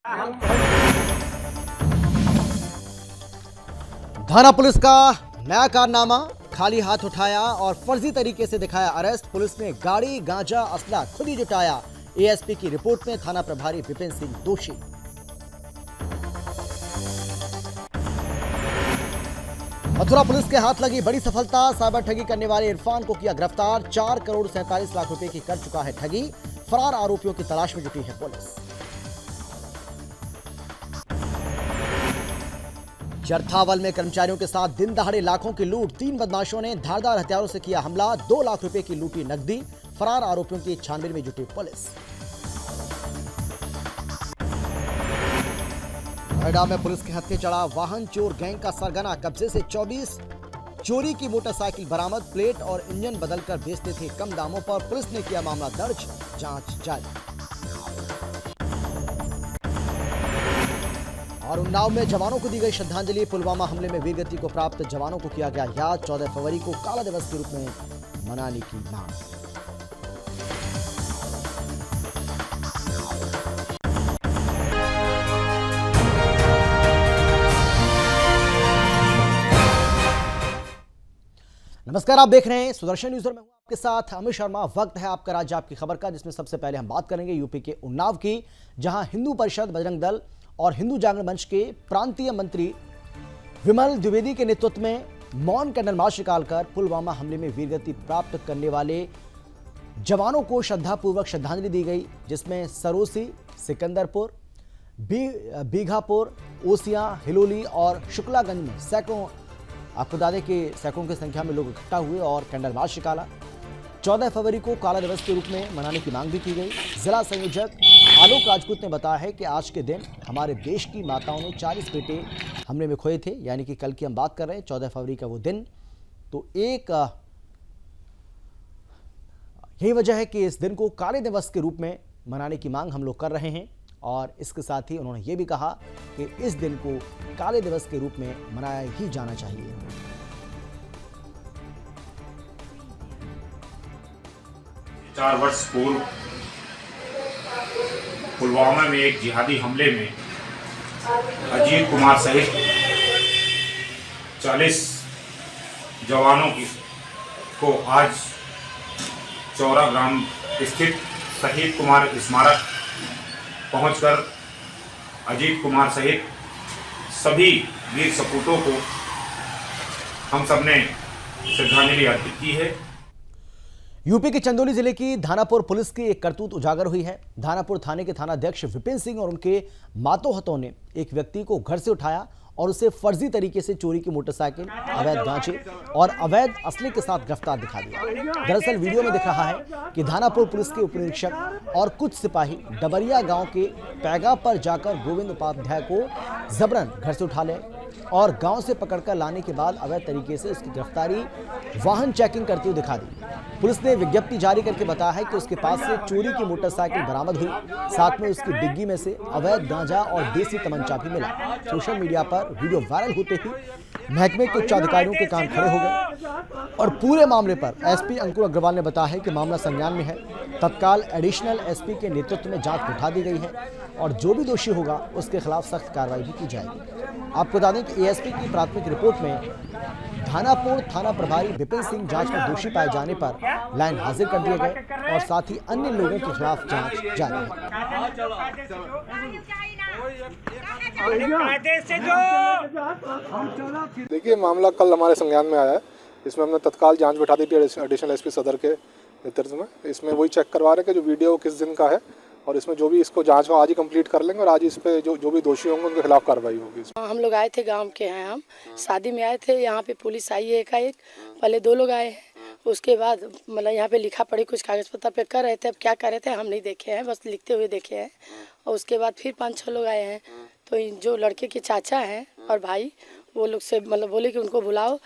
थाना पुलिस का नया कारनामा, खाली हाथ उठाया और फर्जी तरीके से दिखाया अरेस्ट। पुलिस ने गाड़ी, गांजा, असला खुद ही जुटाया। एएसपी की रिपोर्ट में थाना प्रभारी विपिन सिंह दोषी। मथुरा पुलिस के हाथ लगी बड़ी सफलता। साइबर ठगी करने वाले इरफान को किया गिरफ्तार। 4 करोड़ 47 लाख रुपए की कर चुका है ठगी। फरार आरोपियों की तलाश में जुटी है पुलिस। जरथावल में कर्मचारियों के साथ दिन दहाड़े लाखों की लूट। 3 बदमाशों ने धारदार हथियारों से किया हमला। 2 लाख रुपए की लूटी नकदी। फरार आरोपियों की छानबीन में जुटी पुलिस। नोएडा में पुलिस के हत्थे चढ़ा वाहन चोर गैंग का सरगना। कब्जे से 24 चोरी की मोटरसाइकिल बरामद। प्लेट और इंजन बदलकर बेचते थे कम दामों पर। पुलिस ने किया मामला दर्ज, जांच जारी। और उन्नाव में जवानों को दी गई श्रद्धांजलि। पुलवामा हमले में वीरगति को प्राप्त जवानों को किया गया याद। 14 फरवरी को काला दिवस के रूप में मनाने की मांग। नमस्कार, आप देख रहे हैं सुदर्शन न्यूज और मैं हूं आपके साथ अमित शर्मा। वक्त है आपका राज्य आपकी खबर का, जिसमें सबसे पहले हम बात करेंगे यूपी के उन्नाव की, जहां हिंदू परिषद, बजरंग दल और हिंदू जागरण मंच के प्रांतीय मंत्री विमल द्विवेदी के नेतृत्व में मौन कैंडल मार्च निकालकर पुलवामा हमले में वीरगति प्राप्त करने वाले जवानों को श्रद्धापूर्वक श्रद्धांजलि दी गई, जिसमें सरोसी, सिकंदरपुर, बीघापुर, ओसियां, हिलोली और शुक्लागंज में सैकड़ों, आपको बता दें कि सैकड़ों की संख्या में लोग इकट्ठा हुए और कैंडल मार्च निकाला। 14 फरवरी को काला दिवस के रूप में मनाने की मांग भी की गई। जिला संयोजक आलोक राजपूत ने बताया है कि आज के दिन हमारे देश की माताओं ने 40 बेटे हमले में खोए थे, यानी कि कल की हम बात कर रहे हैं, 14 फरवरी का वो दिन। तो यही वजह है कि इस दिन को काले दिवस के रूप में मनाने की मांग हम लोग कर रहे हैं। और इसके साथ ही उन्होंने ये भी कहा कि इस दिन को काले दिवस के रूप में मनाया ही जाना चाहिए। 4 वर्ष पूर्व पुलवामा में एक जिहादी हमले में अजीत कुमार सहित 40 जवानों को आज चौरा ग्राम स्थित शहीद कुमार स्मारक पहुंचकर अजीत कुमार सहित सभी वीर सपूतों को हम सबने श्रद्धांजलि अर्पित की है। यूपी के चंदौली जिले की धानापुर पुलिस की एक करतूत उजागर हुई है। धानापुर थाने के थानाध्यक्ष विपिन सिंह और उनके मातोहतों ने एक व्यक्ति को घर से उठाया और उसे फर्जी तरीके से चोरी की मोटरसाइकिल, अवैध गांजे और अवैध असले के साथ गिरफ्तार दिखा दिया। दरअसल वीडियो में दिख रहा है कि धानापुर पुलिस के उपनिरीक्षक और कुछ सिपाही डबरिया गांव के पैगा पर जाकर गोविंद उपाध्याय को जबरन घर से उठा ले और गांव से पकड़कर लाने के बाद अवैध तरीके से उसकी गिरफ्तारी वाहन चेकिंग करते हुए दिखा दी। पुलिस ने विज्ञप्ति जारी करके बताया है कि उसके पास से चोरी की मोटरसाइकिल बरामद हुई, साथ में उसकी डिग्गी में से अवैध गांजा और देसी तमंचा भी मिला। सोशल मीडिया पर वीडियो वायरल होते ही महकमे के उच्च अधिकारियों के कान खड़े हो गए और पूरे मामले पर एसपी अंकुर अग्रवाल ने बताया है कि मामला संज्ञान में है। तत्काल एडिशनल एसपी के नेतृत्व में जांच बिठा दी गई है और जो भी दोषी होगा उसके खिलाफ सख्त कार्रवाई भी की जाएगी। आपको बता दें कि एएसपी की प्राथमिक रिपोर्ट में धानापुर थाना प्रभारी विपिन सिंह जांच में दोषी पाए जाने पर लाइन हाजिर कर दिए गए और साथ ही अन्य लोगों के खिलाफ जांच जारी है। देखिए, मामला कल हमारे संज्ञान में आया है। इसमें हमने तत्काल जांच बैठा दी थी एडिशनल एसपी सदर के नेतृत्व में। इसमें वही चेक करवा रहे हैं कि जो वीडियो किस दिन का है और इसमें जो भी इसको जांच हो आज ही कंप्लीट कर लेंगे और आज इस पे जो भी दोषी होंगे उनके खिलाफ कार्रवाई होगी। हम लोग आए थे, गांव के हैं हम, शादी में आए थे। यहाँ पे पुलिस आई है एकाएक, पहले 2 लोग आए हैं, उसके बाद मतलब यहाँ पे लिखा पढ़ी कुछ कागज पत्तर पे कर रहे थे। अब क्या कर रहे थे हम नहीं देखे हैं, बस लिखते हुए देखे हैं। और उसके बाद फिर 5-6 लोग आए हैं। तो जो लड़के के चाचा हैं और भाई, वो लोग से मतलब बोले कि उनको बुलाओ,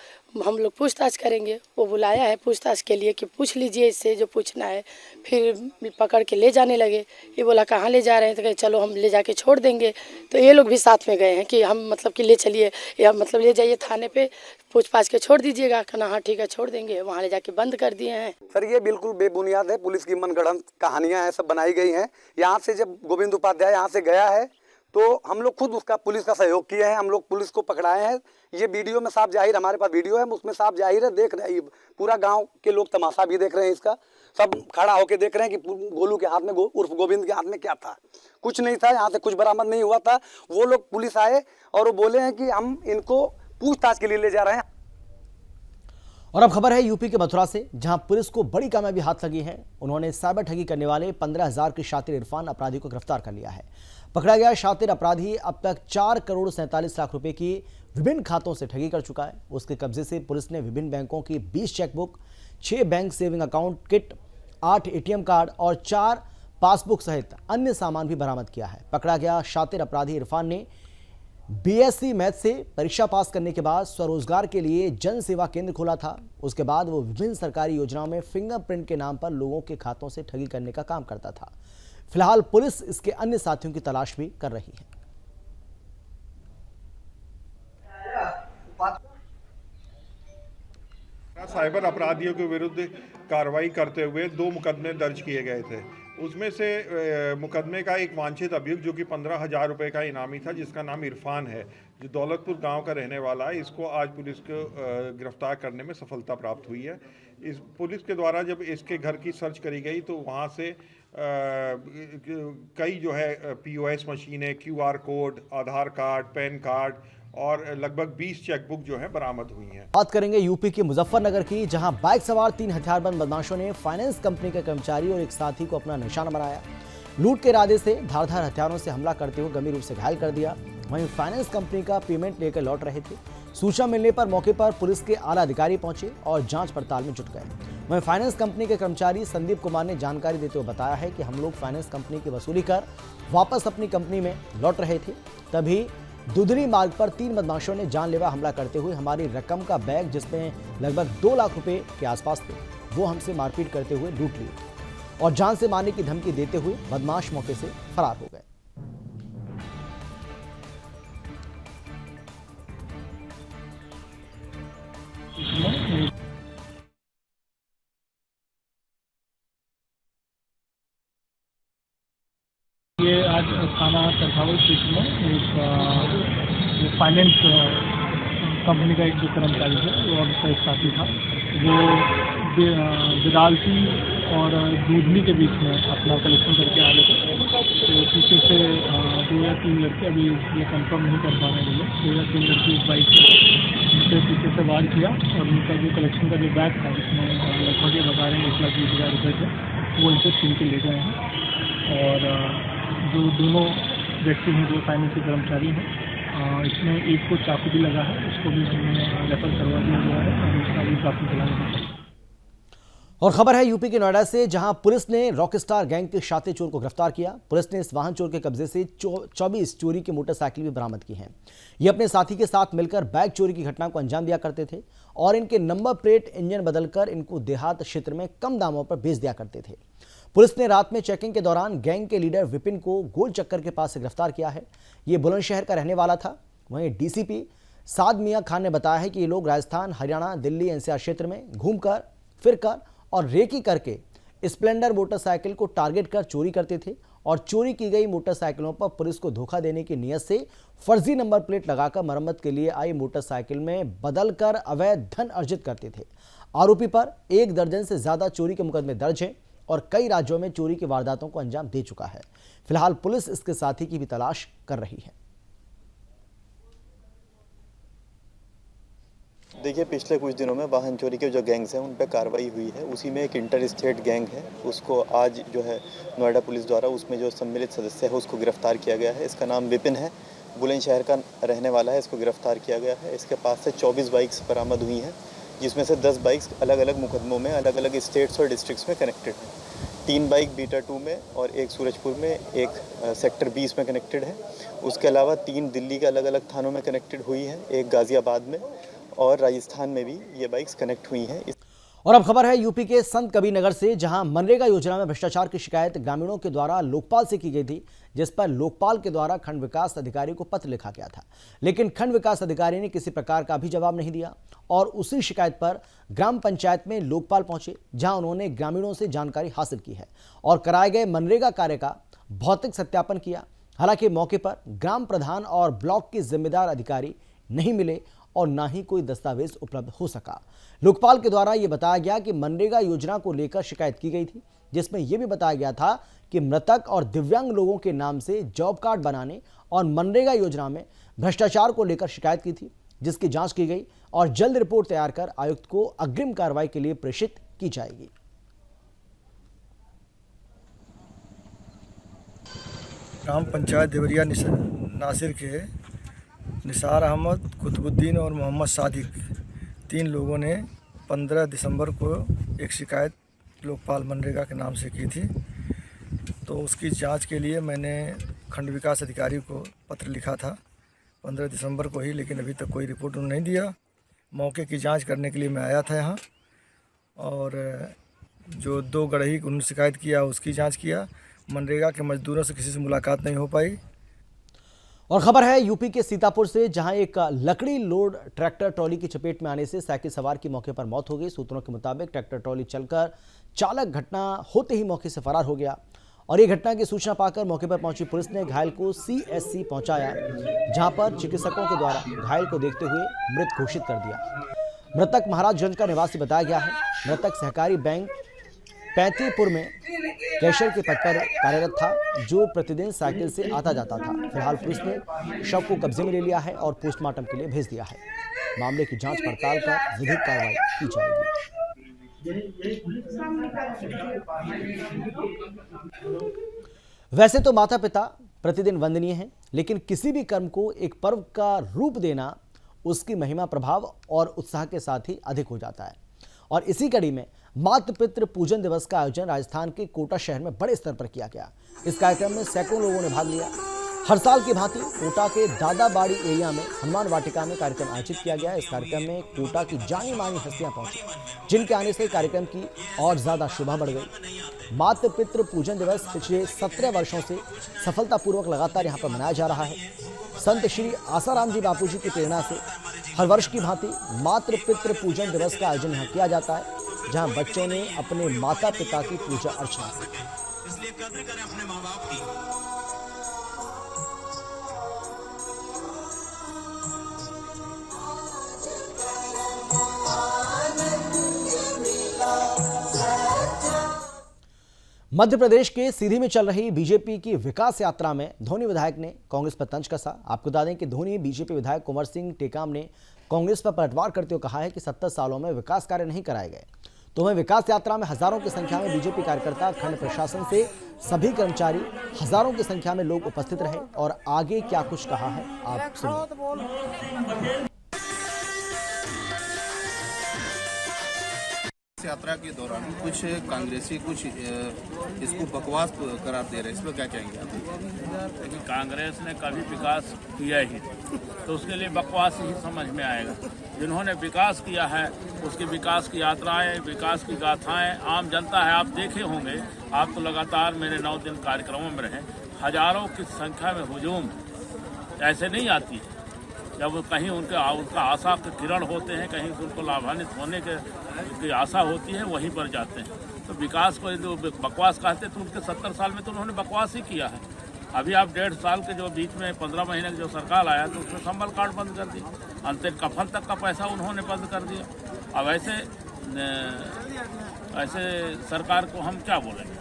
हम लोग पूछताछ करेंगे। वो बुलाया है पूछताछ के लिए कि पूछ लीजिए इससे जो पूछना है। फिर पकड़ के ले जाने लगे। ये बोला कहाँ ले जा रहे हैं, तो कहे चलो हम ले जाके छोड़ देंगे। तो ये लोग भी साथ में गए हैं कि हम मतलब कि ले चलिए, या मतलब ले जाइए थाने पे, पूछ पाछ के छोड़ दीजिएगा। कहना हाँ ठीक है छोड़ देंगे। वहाँ ले जाके बंद कर दिए हैं। सर ये बिल्कुल बेबुनियाद है, पुलिस की मनगढ़ंत कहानियाँ हैं, सब बनाई गई हैं। यहाँ से जब गोविंद उपाध्याय यहाँ से गया है तो हम लोग खुद उसका पुलिस का सहयोग किए हैं, हम लोग पुलिस को पकड़ाए हैं। ये वीडियो में साफ जाहिर, हमारे पास वीडियो है, उसमें साफ जाहिर है, देख रहे हैं पूरा गांव के लोग, तमाशा भी देख रहे हैं इसका, सब खड़ा होकर देख रहे हैं कि गोलू के हाथ में उर्फ गोविंद के हाथ में क्या था। कुछ नहीं था, यहाँ से कुछ बरामद नहीं हुआ था। वो लोग पुलिस आए और वो बोले हैं कि हम इनको पूछताछ के लिए ले जा रहे हैं। और अब खबर है यूपी के मथुरा से, जहां पुलिस को बड़ी कामयाबी हाथ लगी है। उन्होंने साइबर ठगी करने वाले 15,000 के शातिर इरफान अपराधी को गिरफ्तार कर लिया है। पकड़ा गया शातिर अपराधी अब तक 4 करोड़ 47 लाख रुपए की विभिन्न खातों से ठगी कर चुका है। उसके कब्जे से पुलिस ने विभिन्न बैंकों की 20 chequebook, 6 bank saving account kit, 8 ATM card और 4 पासबुक सहित अन्य सामान भी बरामद किया है। पकड़ा गया शातिर अपराधी इरफान ने बीएससी मैथ से परीक्षा पास करने के बाद स्वरोजगार के लिए जन सेवा केंद्र खोला था। उसके बाद वो विभिन्न सरकारी योजनाओं में फिंगरप्रिंट के नाम पर लोगों के खातों से ठगी करने का काम करता था। फिलहाल पुलिस इसके अन्य साथियों की तलाश भी कर रही है। साइबर अपराधियों के विरुद्ध कार्रवाई करते हुए 2 मुकदमे दर्ज किए गए थे। उसमें से मुकदमे का एक वांछित अभियुक्त जो कि 15,000 रुपये का इनामी था, जिसका नाम इरफान है, जो दौलतपुर गांव का रहने वाला है, इसको आज पुलिस को गिरफ्तार करने में सफलता प्राप्त हुई है। इस पुलिस के द्वारा जब इसके घर की सर्च करी गई तो वहां से कई जो है POS मशीनें, QR कोड, आधार कार्ड, पैन कार्ड और लगभग 20 चेकबुक जो है बरामद हुई हैं। बात करेंगे यूपी के मुजफ्फरनगर की, जहां बाइक सवार 3 हथियारबंद बदमाशों ने फाइनेंस कंपनी के कर्मचारी और एक साथी को अपना निशाना बनाया। लूट के इरादे से धारदार हथियारों से हमला करते हुए गंभीर रूप से घायल कर दिया। वहीं फाइनेंस कंपनी का पेमेंट लेकर लौट रहे थे। सूचना मिलने पर मौके पर पुलिस के आला अधिकारी पहुंचे और जांच पड़ताल में जुट गए। वहीं फाइनेंस कंपनी के कर्मचारी संदीप कुमार ने जानकारी देते हुए बताया है कि हम लोग फाइनेंस कंपनी की वसूली कर वापस अपनी कंपनी में लौट रहे थे, तभी दुधनी मार्ग पर 3 बदमाशों ने जानलेवा हमला करते हुए हमारी रकम का बैग, जिसमें लगभग 2 लाख रुपए के आसपास थे, वो हमसे मारपीट करते हुए लूट लिए और जान से मारने की धमकी देते हुए बदमाश मौके से फरार हो गए। ये आज थाना सरखावत स्टेशन में एक फाइनेंस कंपनी का एक जो कर्मचारी है और उसका एक साथी था, वो बिरालती और दूधनी के बीच में अपना कलेक्शन करके आ रहे थे। तो पीछे से 2 या 3 लड़के, अभी ये कंफर्म नहीं कर पा रहे हैं, 2 या 3 लड़के एक बाइक से पीछे से वार किया और उनका जो कलेक्शन का जो बैग था, जिसमें लगभग ये बता रहे हैं 1,20,000 रुपये थे, वो इनसे छीन के ले गए हैं। और जो दोनों व्यक्ति हैं जो फाइनेंस के कर्मचारी हैं, इसमें एक को चाकू भी लगा है, उसको भी हमने रेफर करवा दिया गया है और उसका भी काफी चलाना। और खबर है यूपी के नोएडा से, जहां पुलिस ने रॉकस्टार गैंग के शातिर चोर को गिरफ्तार किया। पुलिस ने इस वाहन चोर के कब्जे से 24 चोरी की मोटरसाइकिल भी बरामद की हैं। ये अपने साथी के साथ मिलकर बाइक चोरी की घटना को अंजाम दिया करते थे और इनके नंबर प्लेट इंजन बदलकर इनको देहात क्षेत्र में कम दामों पर बेच दिया करते थे। पुलिस ने रात में चेकिंग के दौरान गैंग के लीडर विपिन को गोल चक्कर के पास से गिरफ्तार किया है। ये बुलंदशहर का रहने वाला था। वहीं डीसीपी साद मियां खान ने बताया है कि ये लोग राजस्थान, हरियाणा, दिल्ली, NCR क्षेत्र में घूमकर, फिरकर और रेकी करके स्प्लेंडर मोटरसाइकिल को टारगेट कर चोरी करते थे और चोरी की गई मोटरसाइकिलों पर पुलिस को धोखा देने की नीयत से फर्जी नंबर प्लेट लगाकर मरम्मत के लिए आई मोटरसाइकिल में बदलकर अवैध धन अर्जित करते थे। आरोपी पर 1 दर्जन से ज्यादा चोरी के मुकदमे दर्ज हैं और कई राज्यों में चोरी की वारदातों को अंजाम दे चुका है। फिलहाल पुलिस इसके साथी की भी तलाश कर रही है। देखिए, पिछले कुछ दिनों में वाहन चोरी के जो गैंग्स हैं उन पर कार्रवाई हुई है। उसी में एक इंटर स्टेट गैंग है, उसको आज जो है नोएडा पुलिस द्वारा उसमें जो सम्मिलित सदस्य है उसको गिरफ्तार किया गया है। इसका नाम विपिन है, बुलंदशहर का रहने वाला है। इसको गिरफ्तार किया गया है। इसके पास से 24 बाइक्स बरामद हुई हैं, जिसमें से 10 बाइक्स अलग अलग मुकदमों में अलग अलग स्टेट्स और डिस्ट्रिक्ट्स में कनेक्टेड हैं। 3 बाइक बीटा 2 में और एक सूरजपुर में, एक सेक्टर 20 में कनेक्टेड है। उसके अलावा 3 दिल्ली के अलग अलग थानों में कनेक्टेड हुई हैं, एक गाजियाबाद में और राजस्थान में भी ये बाइक्स कनेक्ट हुई हैं। और अब खबर है यूपी के संत कबीर नगर से, जहां मनरेगा योजना में भ्रष्टाचार की शिकायत ग्रामीणों के द्वारा लोकपाल से की गई थी, जिस पर लोकपाल के द्वारा खंड विकास अधिकारी को पत्र लिखा गया था, लेकिन खंड विकास अधिकारी ने किसी प्रकार का भी जवाब नहीं दिया और उसी शिकायत पर ग्राम पंचायत में लोकपाल पहुंचे, जहां उन्होंने ग्रामीणों से जानकारी हासिल की है और कराए गए मनरेगा कार्य का भौतिक सत्यापन किया। हालांकि मौके पर ग्राम प्रधान और ब्लॉक के जिम्मेदार अधिकारी नहीं मिले और ना ही कोई दस्तावेज उपलब्ध हो सका। लोकपाल के द्वारा यह बताया गया कि मनरेगा योजना को लेकर शिकायत की गई थी, जिसमें यह भी बताया गया था कि मृतक और दिव्यांग लोगों के नाम से जॉब कार्ड बनाने और मनरेगा योजना में भ्रष्टाचार को लेकर शिकायत की थी, जिसकी जांच की गई और जल्द रिपोर्ट तैयार कर आयुक्त को अग्रिम कार्रवाई के लिए प्रेषित की जाएगी। ग्राम पंचायत देवरिया नासिर के निसार अहमद, कुतुबुद्दीन और मोहम्मद सादिक 3 लोगों ने 15 दिसंबर को एक शिकायत लोकपाल मनरेगा के नाम से की थी। तो उसकी जांच के लिए मैंने खंड विकास अधिकारी को पत्र लिखा था 15 दिसंबर को ही, लेकिन अभी तक कोई रिपोर्ट उन्होंने नहीं दिया। मौके की जांच करने के लिए मैं आया था यहाँ, और जो 2 गढ़ही उन्होंने शिकायत किया उसकी जांच किया। मनरेगा के मजदूरों से किसी से मुलाकात नहीं हो पाई। और खबर है यूपी के सीतापुर से, जहां एक लकड़ी लोड ट्रैक्टर ट्रॉली की चपेट में आने से साइकिल सवार की मौके पर मौत हो गई। सूत्रों के मुताबिक ट्रैक्टर ट्रॉली चलकर चालक घटना होते ही मौके से फरार हो गया और ये घटना की सूचना पाकर मौके पर पहुंची पुलिस ने घायल को CSC पहुंचाया, जहां पर चिकित्सकों के द्वारा घायल को देखते हुए मृत घोषित कर दिया। मृतक महाराजगंज का निवासी बताया गया है। मृतक सहकारी बैंक पैंतीपुर में कैशियर के पद पर कार्यरत था, जो प्रतिदिन साइकिल से आता जाता था। फिलहाल पुलिस ने शव को कब्जे में ले लिया है और पोस्टमार्टम के लिए भेज दिया है। मामले की जांच पड़ताल कर विधिक कार्रवाई की जाएगी। वैसे तो माता पिता प्रतिदिन वंदनीय हैं, लेकिन किसी भी कर्म को एक पर्व का रूप देना उसकी महिमा, प्रभाव और उत्साह के साथ ही अधिक हो जाता है। और इसी कड़ी में मातृ पितृ पूजन दिवस का आयोजन राजस्थान के कोटा शहर में बड़े स्तर पर किया गया। इस कार्यक्रम में सैकड़ों लोगों ने भाग लिया। हर साल की भांति कोटा के दादाबाड़ी एरिया में हनुमान वाटिका में कार्यक्रम आयोजित किया गया। इस कार्यक्रम में कोटा की जानी मानी हस्तियां पहुंची, जिनके आने से कार्यक्रम की और ज्यादा शोभा बढ़ गई। मातृ पितृ पूजन दिवस पिछले 17 वर्षों से सफलतापूर्वक लगातार यहाँ पर मनाया जा रहा है। संत श्री आसाराम जी बापू जी की प्रेरणा से हर वर्ष की भांति मातृ पितृ पूजन दिवस का आयोजन यहाँ किया जाता है, जहाँ बच्चों ने अपने माता पिता की पूजा अर्चना की। इसलिए कद्र करें अपने माँ बाप की। मध्य प्रदेश के सीधी में चल रही बीजेपी की विकास यात्रा में धोनी विधायक ने कांग्रेस पर तंज कसा। आपको बता दें कि धोनी बीजेपी विधायक कुंवर सिंह टेकाम ने कांग्रेस पर पलटवार करते हुए कहा है कि 70 सालों में विकास कार्य नहीं कराए गए। तो वहीं विकास यात्रा में हजारों की संख्या में बीजेपी कार्यकर्ता, खंड प्रशासन से सभी कर्मचारी, हजारों की संख्या में लोग उपस्थित रहे और आगे क्या कुछ कहा है आप सुनिए। यात्रा के दौरान कुछ कांग्रेसी कुछ इसको बकवास करार दे रहे हैं, इस पर क्या कहेंगे आप? लेकिन कांग्रेस ने कभी विकास किया ही तो उसके लिए बकवास ही समझ में आएगा। जिन्होंने विकास किया है उसकी विकास की यात्राएं, विकास की गाथाएं आम जनता है, आप देखे होंगे। आप तो लगातार मेरे 9 दिन कार्यक्रमों में रहे, हजारों की संख्या में हुजूम ऐसे नहीं आती है। जब कहीं उनका आशा के किरण होते हैं, कहीं उनको लाभान्वित होने की आशा होती है, वहीं पर जाते हैं। तो विकास को जो बकवास कहते तो उनके 70 साल में तो उन्होंने बकवास ही किया है। अभी आप 1.5 साल के जो बीच में 15 महीने की जो सरकार आया तो उसमें संबल कार्ड बंद कर दी, अंतिम कफन तक का पैसा उन्होंने बंद कर दिया। अब ऐसे सरकार को हम क्या बोलेंगे।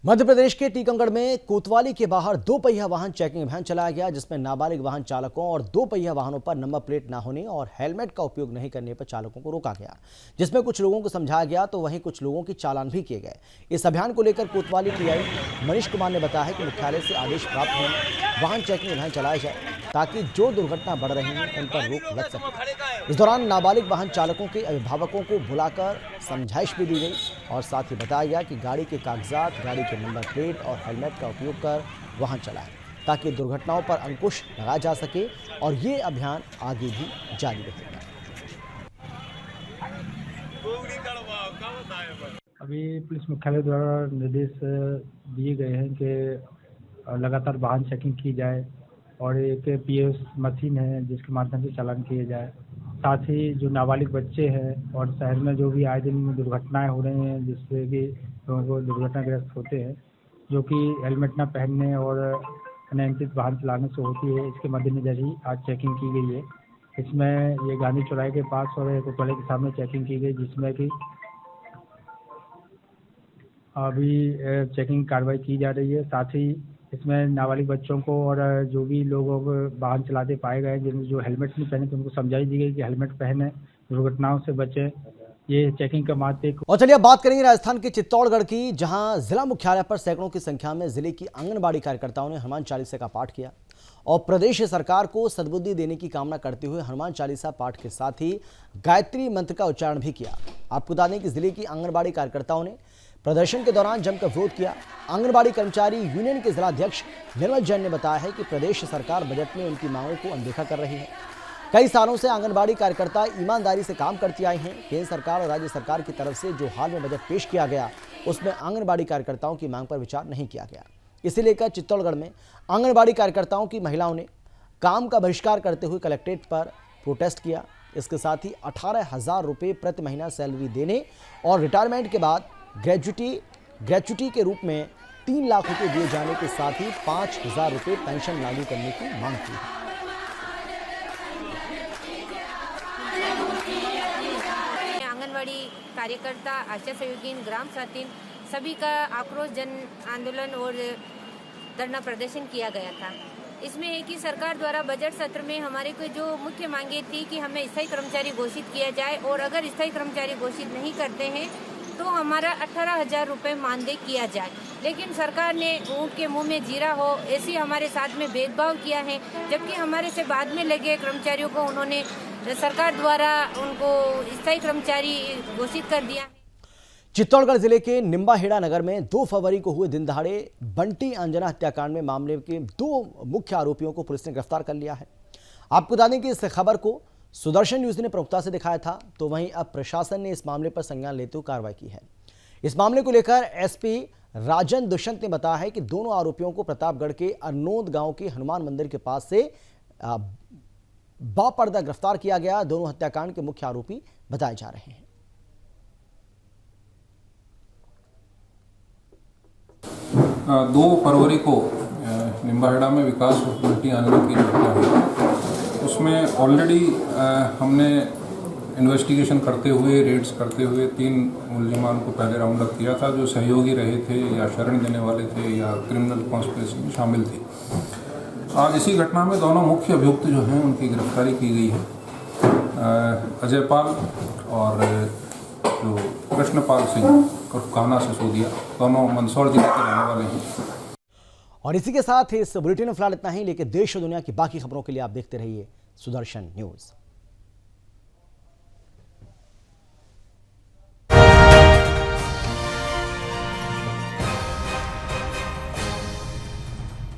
मध्य प्रदेश के टीकमगढ़ में कोतवाली के बाहर 2 पहिया वाहन चेकिंग अभियान चलाया गया, जिसमें नाबालिग वाहन चालकों और 2 पहिया वाहनों पर नंबर प्लेट न होने और हेलमेट का उपयोग नहीं करने पर चालकों को रोका गया, जिसमें कुछ लोगों को समझाया गया तो वहीं कुछ लोगों की चालान भी किए गए। इस अभियान को लेकर कोतवाली पीआई मनीष कुमार ने बताया है कि मुख्यालय से आदेश प्राप्त होने वाहन चेकिंग अभियान चलाया जाए ताकि जो दुर्घटना बढ़ रही है उन पर रोक लग सके। इस दौरान नाबालिग वाहन चालकों के अभिभावकों को बुलाकर समझाइश भी दी गई और साथ ही बताया गया कि गाड़ी के कागजात, गाड़ी के नंबर प्लेट और हेलमेट का उपयोग कर वाहन चलाएं ताकि दुर्घटनाओं पर अंकुश लगाया जा सके और ये अभियान आगे भी जारी रहेगा। अभी पुलिस मुख्यालय द्वारा निर्देश दिए गए हैं कि लगातार वाहन चेकिंग की जाए और एक POS मशीन है जिसके माध्यम से चालान किए जाए। साथ ही जो नाबालिग बच्चे हैं और शहर में जो भी आए दिन दुर्घटनाएं हो रही हैं जिससे कि लोगों को दुर्घटनाग्रस्त होते हैं, जो कि हेलमेट ना पहनने और अनियंत्रित वाहन चलाने से होती है, इसके मद्देनजर ही आज चेकिंग की गई है। इसमें ये गांधी चौराहे के पास और कोतवाली के सामने चेकिंग की गई, जिसमें कि अभी चेकिंग कार्रवाई की जा रही है। साथ ही इसमें नाबालिग बच्चों को और जो भी लोग वाहन चलाते पाए गए जिन जो हेलमेट नहीं पहने, तो उनको समझाई दी गई कि हेलमेट पहने, दुर्घटनाओं से बचें। ये चेकिंग का मात्र। और चलिए अब बात करेंगे राजस्थान के चित्तौड़गढ़ की, जहां जिला मुख्यालय पर सैकड़ों की संख्या में जिले की आंगनबाड़ी कार्यकर्ताओं ने हनुमान चालीसा का पाठ किया और प्रदेश सरकार को सद्बुद्धि देने की कामना करते हुए हनुमान चालीसा पाठ के साथ ही गायत्री मंत्र का उच्चारण भी किया। आपको बता दें कि जिले की आंगनबाड़ी कार्यकर्ताओं ने प्रदर्शन के दौरान जमकर विरोध किया। आंगनबाड़ी कर्मचारी यूनियन के जिलाध्यक्ष निर्मल जैन ने बताया है कि प्रदेश सरकार बजट में उनकी मांगों को अनदेखा कर रही है। कई सालों से आंगनबाड़ी कार्यकर्ता ईमानदारी से काम करती आई हैं। केंद्र सरकार और राज्य सरकार की तरफ से जो हाल में बजट पेश किया गया, उसमें आंगनबाड़ी कार्यकर्ताओं की मांग पर विचार नहीं किया गया। इसे लेकर चित्तौड़गढ़ में आंगनबाड़ी कार्यकर्ताओं की महिलाओं ने काम का बहिष्कार करते हुए कलेक्ट्रेट पर प्रोटेस्ट किया। इसके साथ ही 18,000 रुपये प्रति महीना सैलरी देने और रिटायरमेंट के बाद ग्रेच्युटी के रूप में 3 लाख रुपये दिए जाने के साथ ही 5,000 रुपये पेंशन लागू करने की मांग की है। आंगनवाड़ी कार्यकर्ता, आशा सहयोगीन, ग्राम साथीन सभी का आक्रोश जन आंदोलन और धरना प्रदर्शन किया गया था। इसमें है कि सरकार द्वारा बजट सत्र में हमारे को जो मुख्य मांगे थी कि हमें स्थायी कर्मचारी घोषित किया जाए और अगर स्थायी कर्मचारी घोषित नहीं करते हैं तो हमारा 18,000 रुपये मानदेय किया जाए। लेकिन सरकार ने ऊँट के मुंह में जीरा हो ऐसी हमारे साथ में भेदभाव किया है, जबकि हमारे से बाद में लगे कर्मचारियों को उन्होंने सरकार द्वारा उनको स्थायी कर्मचारी घोषित कर दिया। चित्तौड़गढ़ जिले के निम्बाहेड़ा नगर में 2 फरवरी को हुए दिन दहाड़े बंटी अंजना हत्याकांड में मामले के 2 मुख्य आरोपियों को पुलिस ने गिरफ्तार कर लिया है। आपको बता दें कि इस खबर को सुदर्शन न्यूज ने प्रमुखता से दिखाया था, तो वहीं अब प्रशासन ने इस मामले पर संज्ञान लेते हुए कार्रवाई की है। इस मामले को लेकर एसपी राजन दुष्यंत ने बताया है कि दोनों आरोपियों को प्रतापगढ़ के अरनोद गांव के हनुमान मंदिर के पास से बापर्दा गिरफ्तार किया गया। दोनों हत्याकांड के मुख्य आरोपी बताए जा रहे हैं। 2 फरवरी को निम्बाहेड़ा में विकास बंटी अंजना की हत्या हुई। उसमें ऑलरेडी हमने इन्वेस्टिगेशन करते हुए, रेड्स करते हुए 3 मुलजिमान को पहले राउंड अप किया था, जो सहयोगी रहे थे या शरण देने वाले थे या क्रिमिनल कॉन्स्पिरेसी में शामिल थे। आज इसी घटना में दोनों मुख्य अभियुक्त जो हैं उनकी गिरफ्तारी की गई है। अजय पाल और जो कृष्णपाल सिंह और कान्हा सिसोदिया, दोनों मंदसौर जिले के रहने वाले हैं। और इसी के साथ इस बुलेटिन में फिलहाल इतना ही, लेकिन देश और दुनिया की बाकी खबरों के लिए आप देखते रहिए सुदर्शन न्यूज।